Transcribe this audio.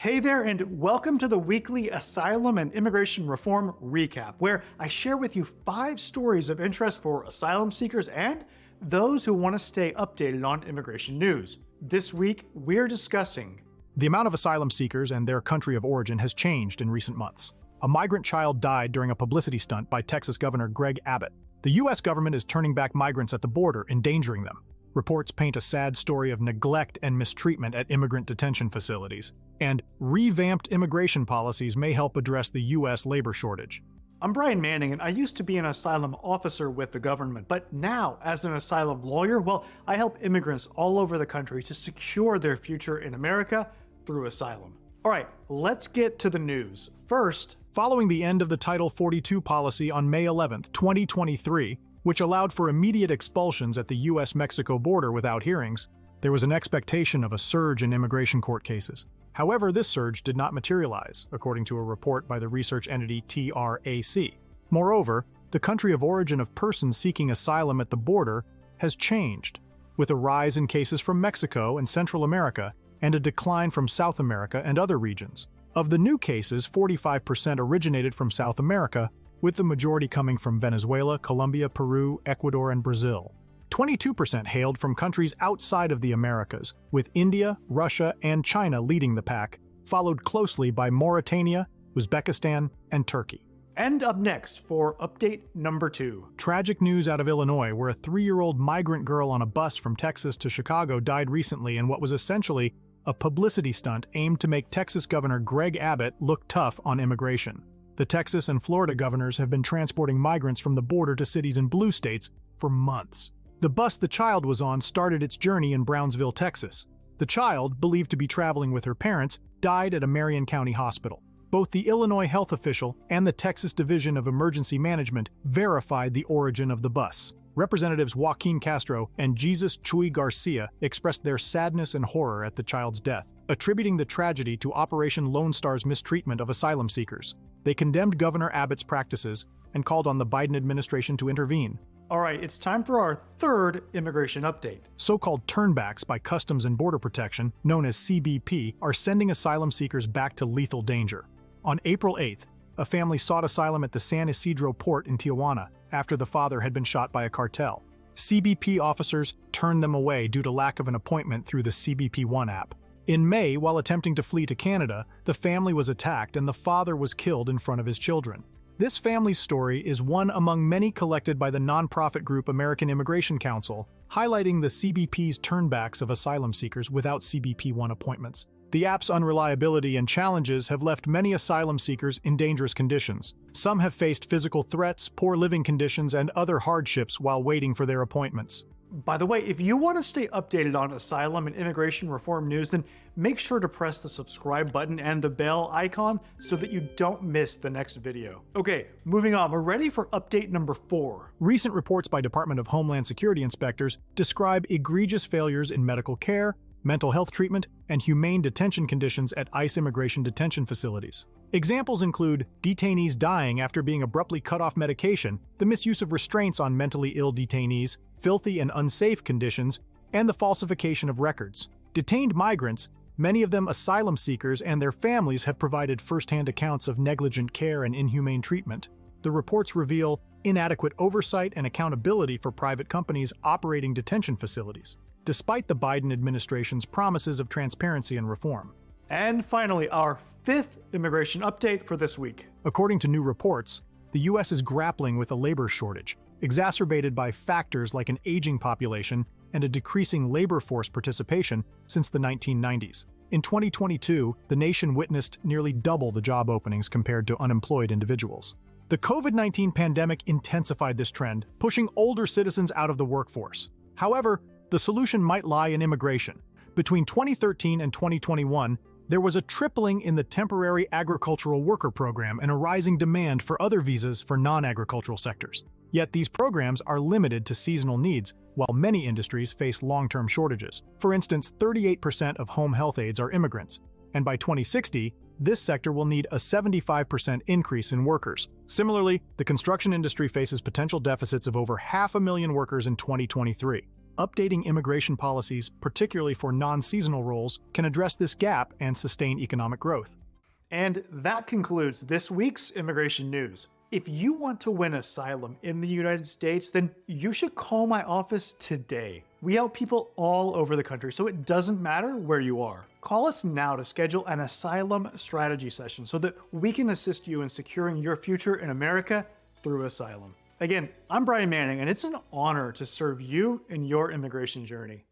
Hey there, and welcome to the weekly Asylum and Immigration Reform Recap, where I share with you 5 stories of interest for asylum seekers and those who want to stay updated on immigration news. This week, we're discussing the amount of asylum seekers and their country of origin has changed in recent months. A migrant child died during a publicity stunt by Texas Governor Greg Abbot. The U.S. government is turning back migrants at the border, endangering them. Reports paint a sad story of neglect and mistreatment at immigrant detention facilities. And revamped immigration policies may help address the U.S. labor shortage. I'm Brian Manning, and I used to be an asylum officer with the government, but now, as an asylum lawyer, I help immigrants all over the country to secure their future in America through asylum. All right, let's get to the news. First, following the end of the Title 42 policy on May 11, 2023, which allowed for immediate expulsions at the U.S.-Mexico border without hearings, there was an expectation of a surge in immigration court cases. However, this surge did not materialize, according to a report by the research entity TRAC. Moreover, the country of origin of persons seeking asylum at the border has changed, with a rise in cases from Mexico and Central America and a decline from South America and other regions. Of the new cases, 45% originated from South America, with the majority coming from Venezuela, Colombia, Peru, Ecuador, and Brazil. 22% hailed from countries outside of the Americas, with India, Russia, and China leading the pack, followed closely by Mauritania, Uzbekistan, and Turkey. And up next for update number 2. Tragic news out of Illinois, where a 3-year-old migrant girl on a bus from Texas to Chicago died recently in what was essentially a publicity stunt aimed to make Texas Governor Greg Abbot look tough on immigration. The Texas and Florida governors have been transporting migrants from the border to cities in blue states for months. The bus the child was on started its journey in Brownsville, Texas. The child, believed to be traveling with her parents, died at a Marion County hospital. Both the Illinois health official and the Texas Division of Emergency Management verified the origin of the bus. Representatives Joaquin Castro and Jesus Chuy Garcia expressed their sadness and horror at the child's death, attributing the tragedy to Operation Lone Star's mistreatment of asylum seekers. They condemned Governor Abbott's practices and called on the Biden administration to intervene. All right, it's time for our third immigration update. So-called turnbacks by Customs and Border Protection, known as CBP, are sending asylum seekers back to lethal danger. On April 8th, a family sought asylum at the San Isidro port in Tijuana after the father had been shot by a cartel. CBP officers turned them away due to lack of an appointment through the CBP One app. In May, while attempting to flee to Canada, the family was attacked and the father was killed in front of his children. This family's story is one among many collected by the nonprofit group American Immigration Council, highlighting the CBP's turnbacks of asylum seekers without CBP One appointments. The app's unreliability and challenges have left many asylum seekers in dangerous conditions. Some have faced physical threats, poor living conditions, and other hardships while waiting for their appointments. By the way, if you want to stay updated on asylum and immigration reform news, then make sure to press the subscribe button and the bell icon so that you don't miss the next video. Okay, moving on, we're ready for update number 4. Recent reports by Department of Homeland Security inspectors describe egregious failures in medical care, mental health treatment, and humane detention conditions at ICE immigration detention facilities. Examples include detainees dying after being abruptly cut off medication, the misuse of restraints on mentally ill detainees, filthy and unsafe conditions, and the falsification of records. Detained migrants, many of them asylum seekers and their families, have provided first-hand accounts of negligent care and inhumane treatment. The reports reveal inadequate oversight and accountability for private companies operating detention facilities, despite the Biden administration's promises of transparency and reform. And finally, our 5th immigration update for this week. According to new reports, the U.S. is grappling with a labor shortage, exacerbated by factors like an aging population and a decreasing labor force participation since the 1990s. In 2022, the nation witnessed nearly double the job openings compared to unemployed individuals. The COVID-19 pandemic intensified this trend, pushing older citizens out of the workforce. However, the solution might lie in immigration. Between 2013 and 2021, there was a tripling in the temporary agricultural worker program and a rising demand for other visas for non-agricultural sectors. Yet these programs are limited to seasonal needs, while many industries face long-term shortages. For instance, 38% of home health aides are immigrants, and by 2060, this sector will need a 75% increase in workers. Similarly, the construction industry faces potential deficits of over 500,000 workers in 2023. Updating immigration policies, particularly for non-seasonal roles, can address this gap and sustain economic growth. And that concludes this week's immigration news. If you want to win asylum in the United States, then you should call my office today. We help people all over the country, so it doesn't matter where you are. Call us now to schedule an Asylum Strategy Session so that we can assist you in securing your future in America through asylum. Again, I'm Brian Manning, and it's an honor to serve you in your immigration journey.